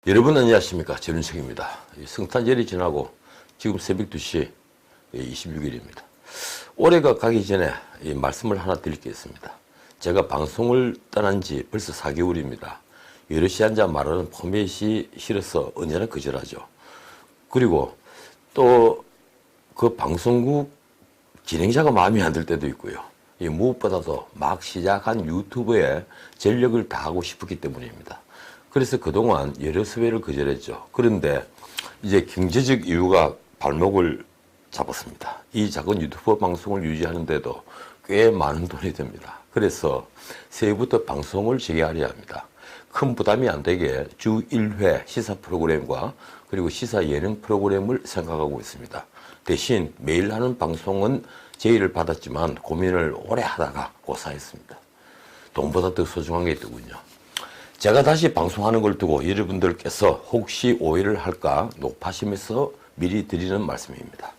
여러분 안녕하십니까, 전윤석입니다. 성탄절이 지나고 지금 새벽 2시 26일입니다. 올해가 가기 전에 말씀을 하나 드릴 게 있습니다. 제가 방송을 떠난 지 벌써 4개월입니다. 여럿이 앉아 말하는 포맷이 싫어서 언제나 거절하죠. 그리고 또 그 방송국 진행자가 마음에 안 들 때도 있고요. 무엇보다도 막 시작한 유튜브에 전력을 다하고 싶었기 때문입니다. 그래서 그동안 여러 섭외를 거절했죠. 그런데 이제 경제적 이유가 발목을 잡았습니다. 이 작은 유튜브 방송을 유지하는데도 꽤 많은 돈이 듭니다. 그래서 새해부터 방송을 재개하려 합니다. 큰 부담이 안 되게 주 1회 시사 프로그램과 그리고 시사 예능 프로그램을 생각하고 있습니다. 대신 매일 하는 방송은 제의를 받았지만 고민을 오래 하다가 고사했습니다. 돈보다 더 소중한 게 있더군요. 제가 다시 방송하는 걸 두고 여러분들께서 혹시 오해를 할까 높아심에서 미리 드리는 말씀입니다.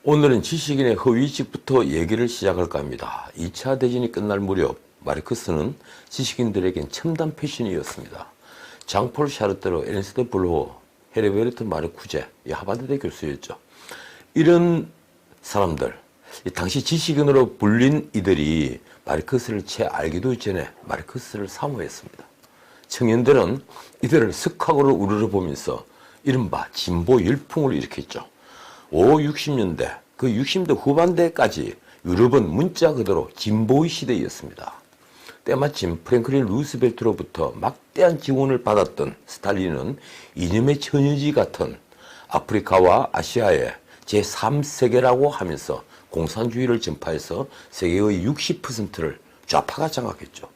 오늘은 지식인의 허위직부터 얘기를 시작할까 합니다. 2차 대전이 끝날 무렵 마르크스는 지식인들에겐 첨단 패션이었습니다. 장폴 샤르트르, 에르네스트 블로어, 헤르베르트 마르쿠제, 하버드대 교수였죠. 이런 사람들, 당시 지식인으로 불린 이들이 마르크스를 채 알기도 전에 마르크스를 사모했습니다. 청년들은 이들을 석학으로 우러러보면서 이른바 진보 열풍을 일으켰죠. 60년대, 그 60년대 후반대까지 유럽은 문자 그대로 진보의 시대였습니다. 때마침 프랭클린 루스벨트로부터 막대한 지원을 받았던 스탈린은 이념의 처녀지 같은 아프리카와 아시아의 제3세계라고 하면서 공산주의를 전파해서 세계의 60%를 좌파가 장악했죠.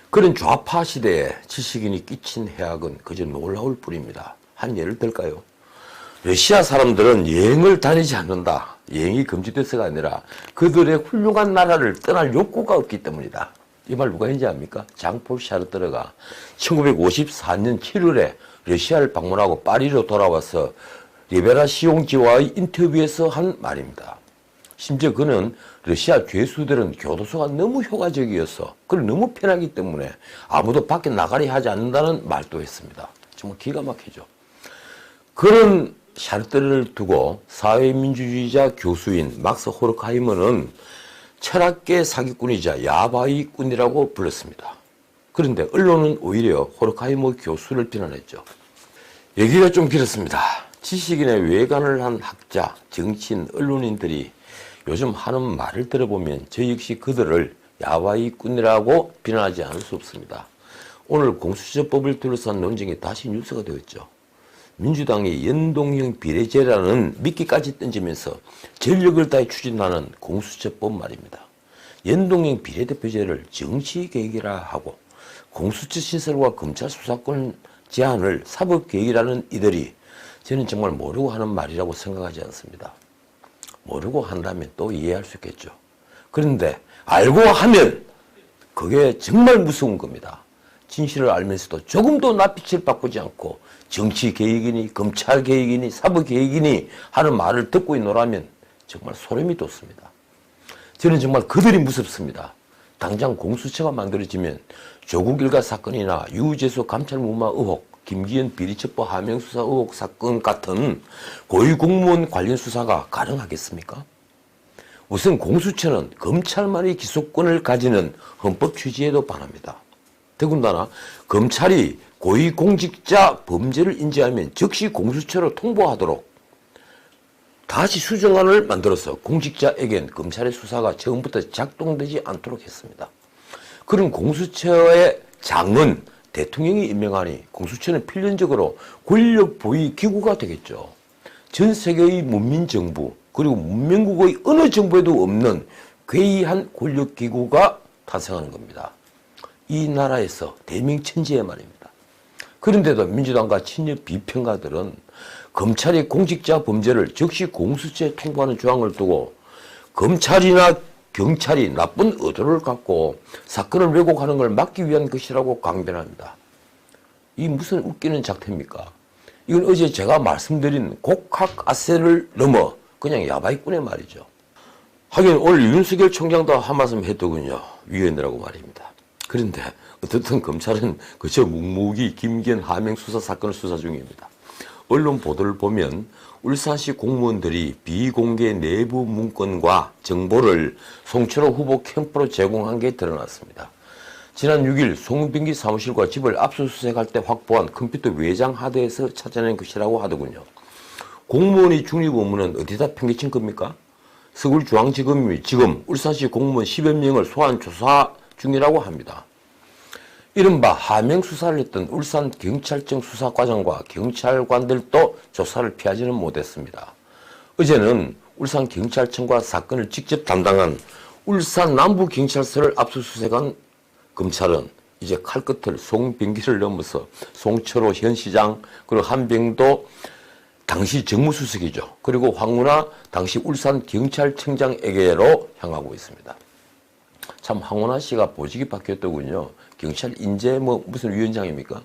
그런 좌파 시대에 지식인이 끼친 해악은 그저 놀라울 뿐입니다. 한 예를 들까요? 러시아 사람들은 여행을 다니지 않는다. 여행이 금지돼서가 아니라 그들의 훌륭한 나라를 떠날 욕구가 없기 때문이다. 이 말 누가 했는지 압니까? 장폴 샤르트르가 1954년 7월에 러시아를 방문하고 파리로 돌아와서 리베라시옹지와의 인터뷰에서 한 말입니다. 심지어 그는 러시아 죄수들은 교도소가 너무 효과적이어서 그걸 너무 편하기 때문에 아무도 밖에 나가려 하지 않는다는 말도 했습니다. 정말 기가 막히죠. 그런 샤르트르를 두고 사회민주주의자 교수인 막스 호르카이머는 철학계 사기꾼이자 야바이꾼이라고 불렀습니다. 그런데 언론은 오히려 호르카이머 교수를 비난했죠. 얘기가 좀 길었습니다. 지식인의 외관을 한 학자, 정치인, 언론인들이 요즘 하는 말을 들어보면 저 역시 그들을 야바이꾼이라고 비난하지 않을 수 없습니다. 오늘 공수처법을 둘러싼 논쟁이 다시 뉴스가 되었죠. 민주당이 연동형 비례제라는 미끼까지 던지면서 전력을 다해 추진하는 공수처법 말입니다. 연동형 비례대표제를 정치개혁이라 하고 공수처 신설과 검찰 수사권 제한을 사법개혁이라는 이들이 저는 정말 모르고 하는 말이라고 생각하지 않습니다. 모르고 한다면 또 이해할 수 있겠죠. 그런데 알고 하면 그게 정말 무서운 겁니다. 진실을 알면서도 조금도 낯빛을 바꾸지 않고 정치개혁이니 검찰개혁이니 사법개혁이니 하는 말을 듣고 있노라면 정말 소름이 돋습니다. 저는 정말 그들이 무섭습니다. 당장 공수처가 만들어지면 조국 일가 사건이나 유재수 감찰무마 의혹, 김기현 비리첩보 하명수사 의혹 사건 같은 고위공무원 관련 수사가 가능하겠습니까? 우선 공수처는 검찰만의 기소권을 가지는 헌법 취지에도 반합니다. 더군다나 검찰이 고위공직자 범죄를 인지하면 즉시 공수처로 통보하도록 다시 수정안을 만들어서 공직자에겐 검찰의 수사가 처음부터 작동되지 않도록 했습니다. 그런 공수처의 장은 대통령이 임명하니 공수처는 필연적으로 권력 보위 기구가 되겠죠. 전 세계의 문민정부 그리고 문명국의 어느 정부에도 없는 괴이한 권력 기구가 탄생하는 겁니다. 이 나라에서 대명천지의 말입니다. 그런데도 민주당과 친여 비평가들은 검찰이 공직자 범죄를 즉시 공수처에 통보하는 조항을 두고 검찰이나 경찰이 나쁜 의도를 갖고 사건을 왜곡하는 걸 막기 위한 것이라고 강변합니다. 이 무슨 웃기는 작태입니까? 이건 어제 제가 말씀드린 곡학아세를 넘어 그냥 야바이꾼의 말이죠. 하긴 오늘 윤석열 총장도 한 말씀 했더군요. 위원이라고 말입니다. 그런데 어떻든 검찰은 그저 묵묵히 김기현 하명 수사 사건을 수사 중입니다. 언론 보도를 보면 울산시 공무원들이 비공개 내부 문건과 정보를 송철호 후보 캠프로 제공한 게 드러났습니다. 지난 6일 송병기 사무실과 집을 압수수색할 때 확보한 컴퓨터 외장 하드에서 찾아낸 것이라고 하더군요. 공무원이 중립 의무는 어디다 평기친 겁니까? 서울중앙지검이 지금 울산시 공무원 10여 명을 소환 조사 중이라고 합니다. 이른바 하명 수사를 했던 울산경찰청 수사과장과 경찰관들도 조사를 피하지는 못했습니다. 어제는 울산경찰청과 사건을 직접 담당한 울산 남부경찰서를 압수수색한 검찰은 이제 칼끝을 송병기를 넘어서 송철호 현 시장 그리고 한병도 당시 정무수석이죠. 그리고 황운하 당시 울산경찰청장에게로 향하고 있습니다. 참 황운하 씨가 보직이 바뀌었더군요. 경찰 인재 무슨 위원장입니까?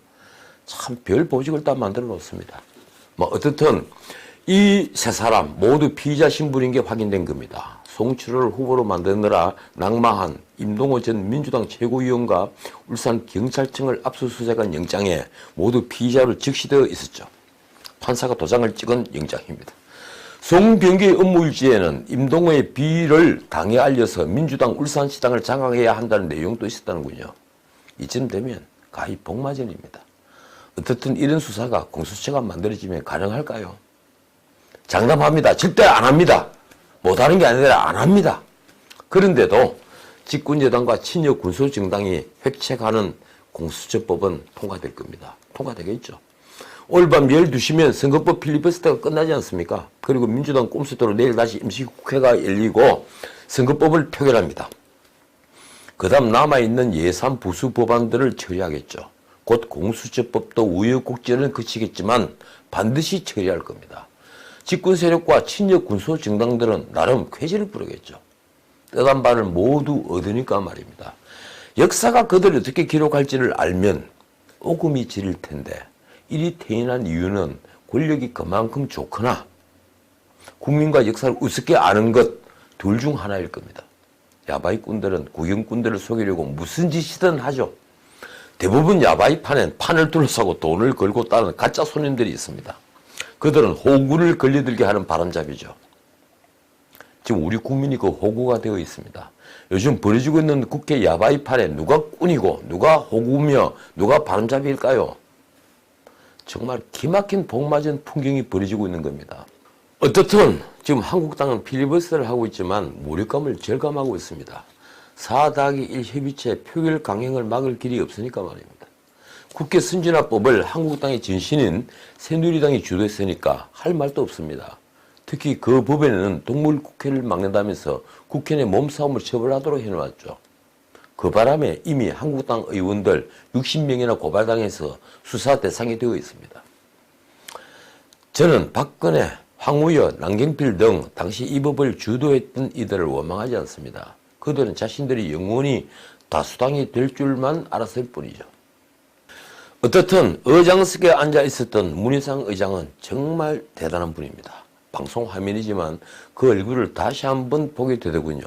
참 별 보직을 다 만들어 놓습니다. 어떻든 이 세 사람 모두 피의자 신분인 게 확인된 겁니다. 송철호를 후보로 만드느라 낙마한 임동호 전 민주당 최고위원과 울산경찰청을 압수수색한 영장에 모두 피의자로 적시되어 있었죠. 판사가 도장을 찍은 영장입니다. 송병기의 업무일지에는 임동호의 비리를 당에 알려서 민주당 울산시장을 장악해야 한다는 내용도 있었다는군요. 이쯤 되면 가히 복마전입니다. 어떻든 이런 수사가 공수처가 만들어지면 가능할까요? 장담합니다. 절대 안 합니다. 못하는 게 아니라 안 합니다. 그런데도 집권여당과 친여 군소정당이 획책하는 공수처법은 통과될 겁니다. 통과되겠죠. 오늘 밤 12시면 선거법 필리버스터가 끝나지 않습니까? 그리고 민주당 꼼수대로 내일 다시 임시국회가 열리고 선거법을 표결합니다. 그 다음 남아있는 예산 부수 법안들을 처리하겠죠. 곧 공수처법도 우여곡절은 그치겠지만 반드시 처리할 겁니다. 집권 세력과 친여 군소 정당들은 나름 쾌지를 부르겠죠. 뜻한 바를 모두 얻으니까 말입니다. 역사가 그들을 어떻게 기록할지를 알면 오금이 지릴 텐데 이리 태인한 이유는 권력이 그만큼 좋거나 국민과 역사를 우습게 아는 것 둘 중 하나일 겁니다. 야바이꾼들은 구경꾼들을 속이려고 무슨 짓이든 하죠. 대부분 야바이판엔 판을 둘러싸고 돈을 걸고 따르는 가짜 손님들이 있습니다. 그들은 호구를 걸려들게 하는 바람잡이죠. 지금 우리 국민이 그 호구가 되어 있습니다. 요즘 벌어지고 있는 국회 야바이판에 누가 꾼이고 누가 호구며 누가 바람잡이일까요? 정말 기막힌 복맞은 풍경이 벌어지고 있는 겁니다. 어떻든 지금 한국당은 필리버스터를 하고 있지만 무력감을 절감하고 있습니다. 4-1 협의체 표결 강행을 막을 길이 없으니까 말입니다. 국회 선진화법을 한국당의 전신인 새누리당이 주도했으니까 할 말도 없습니다. 특히 그 법에는 동물국회를 막는다면서 국회 내 몸싸움을 처벌하도록 해놓았죠. 그 바람에 이미 한국당 의원들 60명이나 고발당해서 수사 대상이 되어 있습니다. 저는 박근혜, 황우여, 남경필 등 당시 이 법을 주도했던 이들을 원망하지 않습니다. 그들은 자신들이 영원히 다수당이 될 줄만 알았을 뿐이죠. 어떻든 의장석에 앉아 있었던 문희상 의장은 정말 대단한 분입니다. 방송 화면이지만 그 얼굴을 다시 한번 보게 되더군요.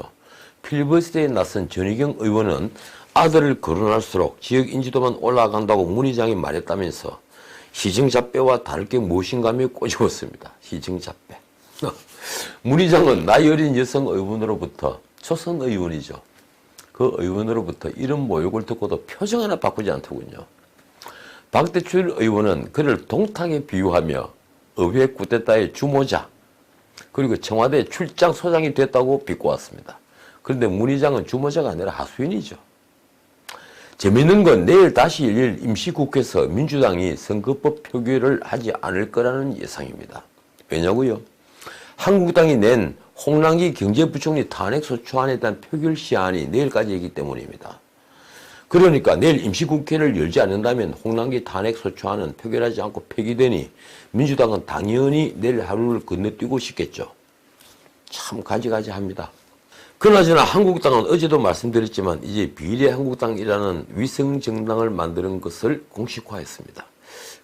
필리버스터에 나선 전희경 의원은 아들을 거론할수록 지역 인지도만 올라간다고 문 의장이 말했다면서 희정잡배와 다를 게 무엇인가며 꼬집었습니다. 희정잡배. 문 의장은 나이 어린 여성 의원으로부터 초선 의원이죠. 그 의원으로부터 이런 모욕을 듣고도 표정 하나 바꾸지 않더군요. 박대출 의원은 그를 동탁에 비유하며 의회 쿠데타의 주모자 그리고 청와대 출장 소장이 됐다고 비꼬았습니다. 그런데 문 의장은 주모자가 아니라 하수인이죠. 재미있는 건 내일 다시 열릴 임시국회에서 민주당이 선거법 표결을 하지 않을 거라는 예상입니다. 왜냐고요? 한국당이 낸 홍남기 경제부총리 탄핵소추안에 대한 표결 시한이 내일까지이기 때문입니다. 그러니까 내일 임시국회를 열지 않는다면 홍남기 탄핵소추안은 표결하지 않고 폐기되니 민주당은 당연히 내일 하루를 건너뛰고 싶겠죠. 참 가지가지합니다. 그나저나 한국당은 어제도 말씀드렸지만 이제 비례한국당이라는 위성정당을 만드는 것을 공식화했습니다.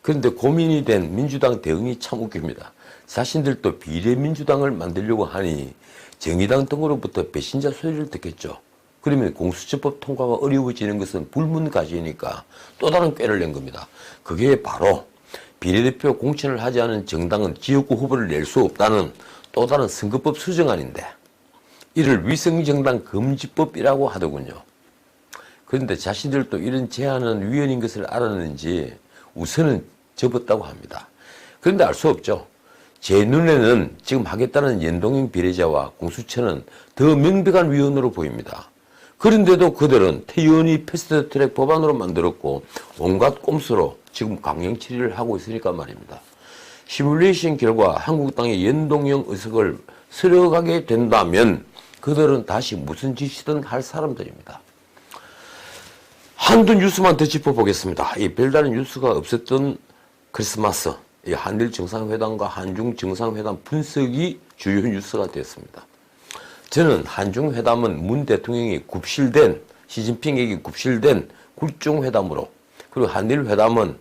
그런데 고민이 된 민주당 대응이 참 웃깁니다. 자신들도 비례민주당을 만들려고 하니 정의당 등으로부터 배신자 소리를 듣겠죠. 그러면 공수처법 통과가 어려워지는 것은 불문가지니까 또 다른 꾀를 낸 겁니다. 그게 바로 비례대표 공천을 하지 않은 정당은 지역구 후보를 낼 수 없다는 또 다른 선거법 수정안인데 이를 위성정당 금지법이라고 하더군요. 그런데 자신들도 이런 제안은 위헌인 것을 알았는지 우선은 접었다고 합니다. 그런데 알 수 없죠. 제 눈에는 지금 하겠다는 연동형 비례자와 공수처는 더 명백한 위헌으로 보입니다. 그런데도 그들은 태연히 패스트트랙 법안으로 만들었고 온갖 꼼수로 지금 강행 처리를 하고 있으니까 말입니다. 시뮬레이션 결과 한국당의 연동형 의석을 쓸어가게 된다면 그들은 다시 무슨 짓이든 할 사람들입니다. 한두 뉴스만 더 짚어보겠습니다. 이 별다른 뉴스가 없었던 크리스마스, 이 한일 정상회담과 한중 정상회담 분석이 주요 뉴스가 됐습니다. 저는 한중 회담은 문 대통령이 굽실된, 시진핑에게 굽실된 굴종회담으로, 그리고 한일 회담은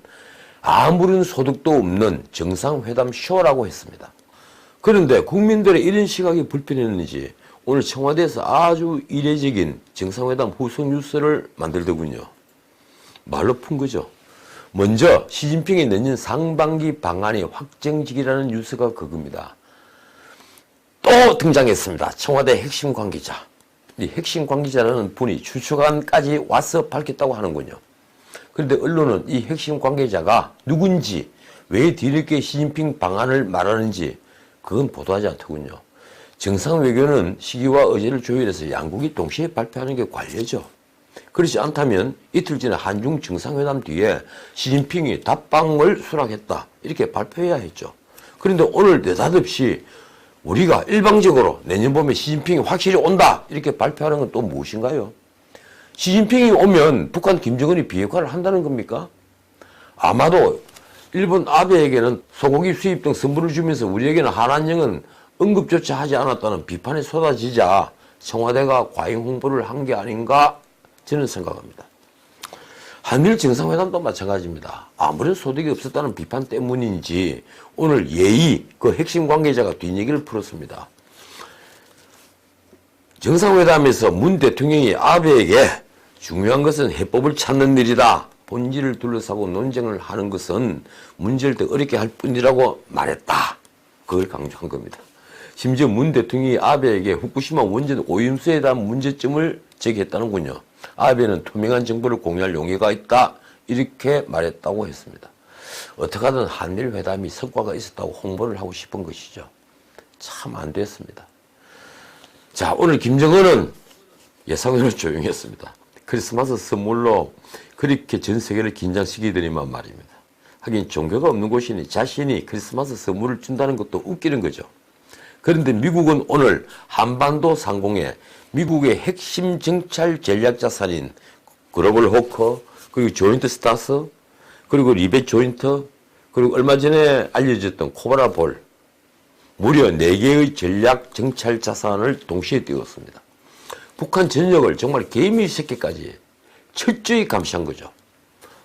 아무런 소득도 없는 정상회담 쇼라고 했습니다. 그런데 국민들의 이런 시각이 불편했는지 오늘 청와대에서 아주 이례적인 정상회담 후속 뉴스를 만들더군요. 말로 푼 거죠. 먼저 시진핑이 내년 상반기 방한이 확정직이라는 뉴스가 그겁니다. 또 등장했습니다. 청와대 핵심 관계자. 이 핵심 관계자라는 분이 추측안까지 와서 밝혔다고 하는군요. 그런데 언론은 이 핵심 관계자가 누군지, 왜 뒤늦게 시진핑 방한을 말하는지 그건 보도하지 않더군요. 정상외교는 시기와 의제를 조율해서 양국이 동시에 발표하는 게 관례죠. 그렇지 않다면 이틀 전에 한중 정상회담 뒤에 시진핑이 답방을 수락했다 이렇게 발표해야 했죠. 그런데 오늘 느닷없이 우리가 일방적으로 내년 봄에 시진핑이 확실히 온다 이렇게 발표하는 건 또 무엇인가요? 시진핑이 오면 북한 김정은이 비핵화를 한다는 겁니까? 아마도 일본 아베에게는 소고기 수입 등 선물을 주면서 우리에게는 한안령은 언급조차 하지 않았다는 비판이 쏟아지자 청와대가 과잉 홍보를 한 게 아닌가 저는 생각합니다. 한일 정상회담도 마찬가지입니다. 아무런 소득이 없었다는 비판 때문인지 오늘 예의 그 핵심 관계자가 뒷얘기를 풀었습니다. 정상회담에서 문 대통령이 아베에게 중요한 것은 해법을 찾는 일이다. 본질을 둘러싸고 논쟁을 하는 것은 문제를 더 어렵게 할 뿐이라고 말했다. 그걸 강조한 겁니다. 심지어 문 대통령이 아베에게 후쿠시마 원전 오염수에 대한 문제점을 제기했다는군요. 아베는 투명한 정보를 공유할 용의가 있다. 이렇게 말했다고 했습니다. 어떻게 하든 한일 회담이 성과가 있었다고 홍보를 하고 싶은 것이죠. 참 안 됐습니다. 자, 오늘 김정은은 예상외로 조용했습니다. 크리스마스 선물로 그렇게 전 세계를 긴장시키더니만 말입니다. 하긴 종교가 없는 곳이니 자신이 크리스마스 선물을 준다는 것도 웃기는 거죠. 그런데 미국은 오늘 한반도 상공에 미국의 핵심 정찰 전략 자산인 글로벌 호커, 그리고 조인트 스타스, 그리고 리벳 조인트, 그리고 얼마 전에 알려졌던 코브라 볼, 무려 4개의 전략 정찰 자산을 동시에 띄웠습니다. 북한 전역을 정말 개미 새끼까지 철저히 감시한 거죠.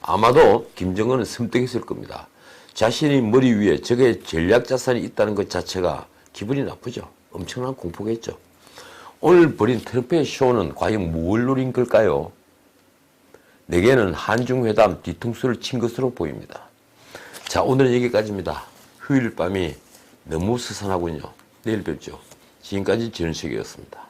아마도 김정은은 섬뜩했을 겁니다. 자신이 머리 위에 적의 전략 자산이 있다는 것 자체가 기분이 나쁘죠. 엄청난 공포겠죠. 오늘 벌인 트럼프의 쇼는 과연 뭘 노린 걸까요? 내게는 한중회담 뒤통수를 친 것으로 보입니다. 자, 오늘은 여기까지입니다. 휴일 밤이 너무 스산하군요. 내일 뵙죠. 지금까지 전우석이었습니다.